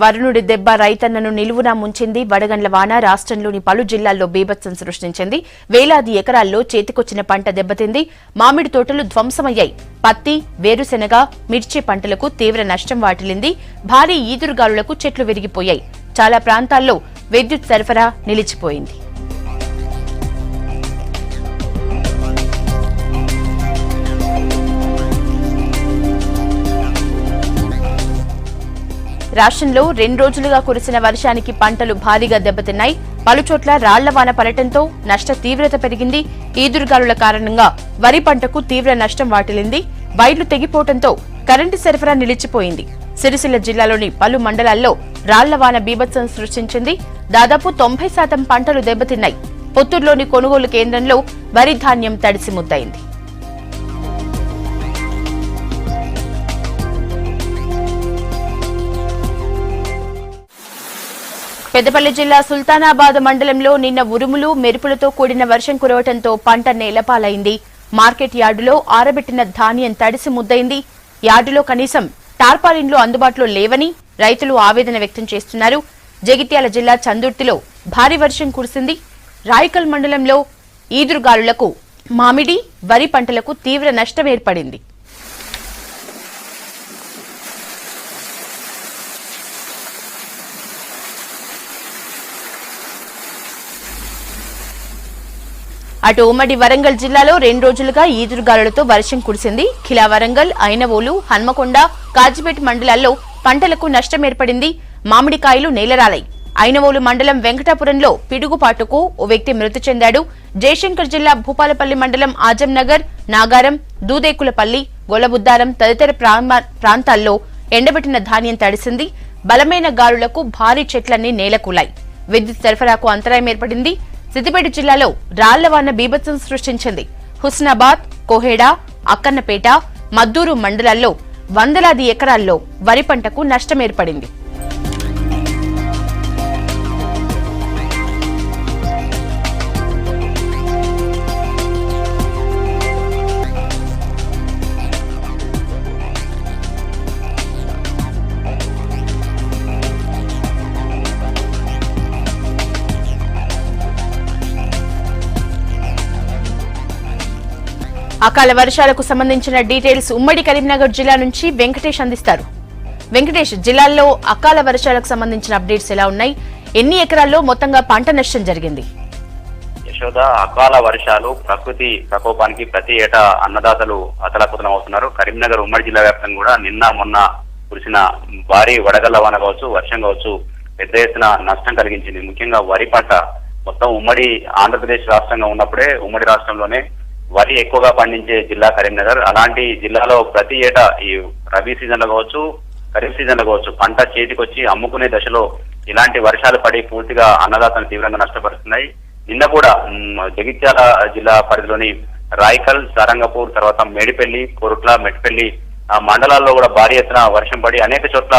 వరుణుడి దెబ్బ రైతన్నను నిలువునా ముంచింది. వడగండ్ల వాన రాష్ట్రంలోని పలు జిల్లాల్లో బీభత్సం సృష్టించింది. వేలాది ఎకరాల్లో చేతికొచ్చిన పంట దెబ్బతింది. మామిడి తోటలు ధ్వంసమయ్యాయి. పత్తి, వేరుశెనగ, మిర్చి పంటలకు తీవ్ర నష్టం వాటిల్లింది. భారీ ఈదురుగాలులకు చెట్లు విరిగిపోయాయి. చాలా ప్రాంతాల్లో విద్యుత్ సరఫరా నిలిచిపోయింది. రాష్ట్రంలో 2 రోజులుగా కురిసిన వర్షానికి పంటలు భారీగా దెబ్బతిన్నాయి. పలుచోట్ల రాళ్లవాన పడటంతో నష్ట తీవ్రత పెరిగింది. ఈదురుగాలుల కారణంగా వరి పంటకు తీవ్ర నష్టం వాటిల్లింది. వైర్లు తెగిపోవడంతో కరెంటు సరఫరా నిలిచిపోయింది. సిరిసిల్ల జిల్లాలోని పలు మండలాల్లో రాళ్లవాన బీభత్సం సృష్టించింది. దాదాపు 90% పంటలు దెబ్బతిన్నాయి. పుత్తూరులోని కొనుగోలు కేంద్రంలో వరి ధాన్యం తడిసి ముద్దయింది. పెద్దపల్లి జిల్లా సుల్తానాబాద్ మండలంలో నిన్న ఉరుములు మెరుపులతో కూడిన వర్షం కురవడంతో పంట నేలపాలైంది. మార్కెట్ యార్డులో ఆరబెట్టిన ధాన్యం తడిసి ముద్దయింది. యార్డులో కనీసం టార్పాలిన్లు అందుబాటులో లేవని రైతులు ఆవేదన వ్యక్తం చేస్తున్నారు. జగిత్యాల జిల్లా చందుర్తిలో భారీ వర్షం కురిసింది. రాయకల్ మండలంలో ఈదురుగాలులకు మామిడి, వరి పంటలకు తీవ్ర నష్టం ఏర్పడింది. అటు ఉమ్మడి వరంగల్ జిల్లాలో 2 రోజులుగా ఈదురుగాలులతో వర్షం కురిసింది. ఖిలా వరంగల్, ఐనవోలు, హన్మకొండ, కాజిపేట మండలాల్లో పంటలకు నష్టం ఏర్పడింది. మామిడికాయలు నేలరాలాయి. ఐనవోలు మండలం వెంకటాపురంలో పిడుగుపాటుకు ఓ వ్యక్తి మృతి చెందాడు. జయశంకర్ జిల్లా భూపాలపల్లి మండలం ఆజంనగర్, నాగారం, దూదేకులపల్లి, గొల్లబుద్దారం తదితర ప్రాంతాల్లో ఎండబెట్టిన ధాన్యం తడిసింది. బలమైన గాలులకు భారీ చెట్లన్నీ నేలకూలాయి. విద్యుత్ సరఫరాకు అంతరాయం ఏర్పడింది. సిద్దిపేట జిల్లాలో రాళ్లవాన బీభత్సం సృష్టించింది. హుస్నాబాద్, కోహెడ, అక్కన్నపేట, మద్దూరు మండలాల్లో వందలాది ఎకరాల్లో వరి పంటకు నష్టం ఏర్పడింది. అకాల వర్షాలకు సంబంధించిన డీటెయిల్స్ ఉమ్మడి కరీంనగర్ జిల్లా నుంచి వెంకటేష్ అందిస్తారు. వెంకటేష్, జిల్లాలో అకాల వర్షాలకు సంబంధించిన అప్డేట్స్ ఎలా ఉన్నాయి? ఎన్ని ఎకరాల్లో మొత్తంగా పంట నష్టం జరిగింది? యశోద, అకాల వర్షాలు ప్రకృతి ప్రకోపానికి ప్రతి ఏటా అన్నదాతలు అతలాకుతలం అవుతున్నారు. కరీంనగర్ ఉమ్మడి జిల్లా వ్యాప్తంగా కూడా నిన్న మొన్న కురిసిన భారీ వడగళ్ల వాన కావచ్చు, వర్షం కావచ్చు పెద్ద ఎత్తున నష్టం కలిగించింది. ముఖ్యంగా వరి పంట మొత్తం ఉమ్మడి ఆంధ్రప్రదేశ్ రాష్ట్రంగా ఉన్నప్పుడే ఉమ్మడి రాష్ట్రంలోనే వరి ఎక్కువగా పండించే జిల్లా కరీంనగర్. అలాంటి జిల్లాలో ప్రతి ఏటా ఈ రబీ సీజన్ లో కావచ్చు, ఖరీఫ్ సీజన్ లో కావచ్చు పంట చేతికొచ్చి అమ్ముకునే దశలో ఇలాంటి వర్షాలు పడి పూర్తిగా అన్నదాతను తీవ్రంగా నష్టపరుస్తున్నాయి. నిన్న కూడా జగిత్యాల జిల్లా పరిధిలోని రాయకల్, సారంగపూర్, తర్వాత మేడిపల్లి, కొరుట్ల, మెట్పల్లి మండలాల్లో కూడా భారీ ఎత్తున వర్షం పడి అనేక చోట్ల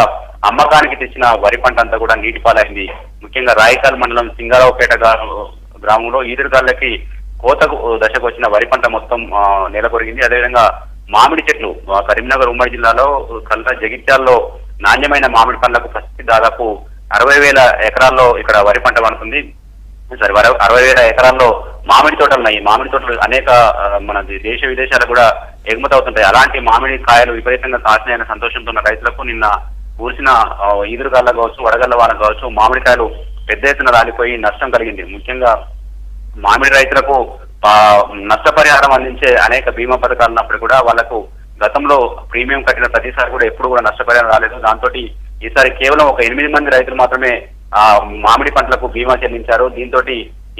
అమ్మకానికి తెచ్చిన వరి పంట అంతా కూడా నీటిపాలైంది. ముఖ్యంగా రాయకల్ మండలం సింగారావుపేట గ్రామంలో ఈదురుగాళ్ళకి కోతకు దశకు వచ్చిన వరి పంట మొత్తం నేలకొరిగింది. అదేవిధంగా మామిడి చెట్లు కరీంనగర్ ఉమ్మడి జిల్లాలో జగిత్యాల్లో నాణ్యమైన మామిడి పండ్లకు ప్రస్తుతం దాదాపు 60,000 ఎకరాల్లో ఇక్కడ వరి పంట పండుతుంది. 60,000 ఎకరాల్లో మామిడి తోటలు ఉన్నాయి. మామిడి తోటలు అనేక మన దేశ విదేశాలకు కూడా ఎగుమతి అవుతుంటాయి. అలాంటి మామిడి కాయలు విపరీతంగా కాసినాయన్న సంతోషంతో ఉన్న రైతులకు నిన్న కూర్చిన ఈదురుగాళ్ళ కావచ్చు, వడగళ్ల వాన కావచ్చు మామిడికాయలు పెద్ద ఎత్తున రాలిపోయి నష్టం కలిగింది. ముఖ్యంగా మామిడి రైతులకు నష్టపరిహారం అందించే అనేక బీమా పథకాలు ఉన్నప్పుడు కూడా వాళ్లకు గతంలో ప్రీమియం కట్టిన ప్రతిసారి కూడా ఎప్పుడు కూడా నష్టపరిహారం రాలేదు. దాంతో ఈసారి కేవలం ఒక 8 మంది రైతులు మాత్రమే మామిడి పంటలకు బీమా చెల్లించారు. దీంతో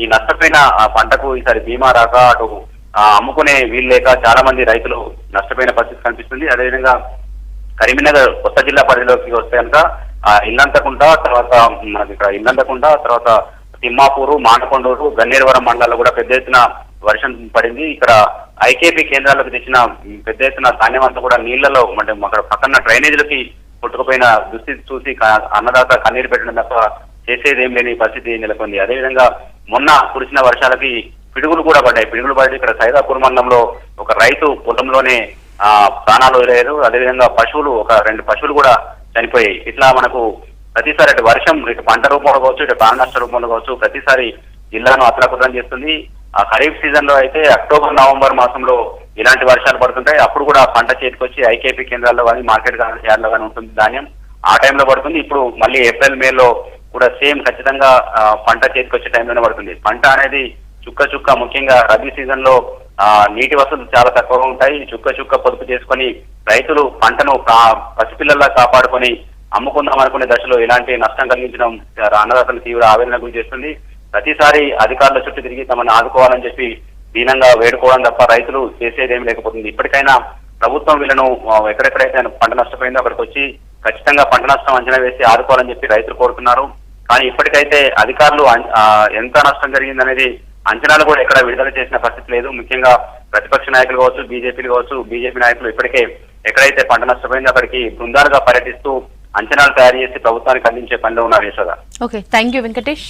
ఈ నష్టపోయిన పంటకు ఈసారి బీమా రాక అటు అమ్ముకునే వీలు లేక చాలా మంది రైతులు నష్టపోయిన పరిస్థితి కనిపిస్తుంది. అదేవిధంగా కరీంనగర్ కొత్త జిల్లా పరిధిలోకి వస్తే కనుక ఇల్లంతకుంట, తర్వాత మనకి ఇక్కడ ఇల్లంతకుంట, తర్వాత తిమ్మాపూరు, మానకొండూరు, గన్నేరువరం మండలాల్లో కూడా పెద్ద ఎత్తున వర్షం పడింది. ఇక్కడ ఐకేపీ కేంద్రాలకు తెచ్చిన పెద్ద ఎత్తున ధాన్యం అంతా కూడా నీళ్లలో అంటే అక్కడ పక్కన డ్రైనేజీలకి కొట్టుకుపోయిన దుస్థితి చూసి అన్నదాత కన్నీరు పెట్టడం తప్ప చేసేది ఏం లేని పరిస్థితి నెలకొంది. అదేవిధంగా మొన్న కురిసిన వర్షాలకి పిడుగులు కూడా పడ్డాయి. పిడుగులు పడి ఇక్కడ సైదాపూర్ మండలంలో ఒక రైతు పొలంలోనే ప్రాణాలు వదిలేరు. అదేవిధంగా పశువులు, ఒక 2 పశువులు కూడా చనిపోయాయి. ఇట్లా మనకు ప్రతిసారి అటు వర్షం ఇటు పంట రూపంలో కావచ్చు, ఇటు ప్రాణ నష్ట రూపంలో కావచ్చు, ప్రతిసారి జిల్లాను అతలాకుతలం చేస్తుంది. ఆ ఖరీఫ్ సీజన్ లో అయితే అక్టోబర్ నవంబర్ మాసంలో ఇలాంటి వర్షాలు పడుతుంటాయి. అప్పుడు కూడా పంట చేతికొచ్చి ఐకేపీ కేంద్రాల్లో కానీ మార్కెట్ యార్డ్లో కానీ ఉంటుంది ధాన్యం. ఆ టైంలో పడుతుంది. ఇప్పుడు మళ్ళీ ఏప్రిల్ మేలో కూడా సేమ్ ఖచ్చితంగా పంట చేతికొచ్చే టైంలోనే పడుతుంది. పంట అనేది చుక్క ముఖ్యంగా రబీ సీజన్ లో నీటి వసతులు చాలా తక్కువగా ఉంటాయి. చుక్క పొదుపు చేసుకొని రైతులు పంటను పసిపిల్లల్లా కాపాడుకొని అమ్ముకుందాం అనుకునే దశలో ఇలాంటి నష్టం కలిగించడం అన్నదాతలు తీవ్ర ఆవేదన గురి చేస్తుంది. ప్రతిసారి అధికారుల చుట్టూ తిరిగి తమను ఆదుకోవాలని చెప్పి దీనంగా వేడుకోవడం తప్ప రైతులు చేసేదేమీ లేకపోతుంది. ఇప్పటికైనా ప్రభుత్వం వీళ్ళను ఎక్కడెక్కడైతే పంట నష్టపోయిందో అక్కడికి వచ్చి ఖచ్చితంగా పంట నష్టం అంచనా వేసి ఆదుకోవాలని చెప్పి రైతులు కోరుతున్నారు. కానీ ఇప్పటికైతే అధికారులు ఎంత నష్టం జరిగిందనేది అంచనాలు కూడా ఎక్కడ విడుదల చేసిన పరిస్థితి లేదు. ముఖ్యంగా ప్రతిపక్ష నాయకులు కావచ్చు, బీజేపీ నాయకులు ఇప్పటికే ఎక్కడైతే పంట నష్టపోయిందో అక్కడికి బృందాలుగా పర్యటిస్తూ అంచనాలు తయారు చేసి ప్రభుత్వానికి అందించే పనిలో ఉన్నారు. Yashoda. Okay, thank you Venkatesh.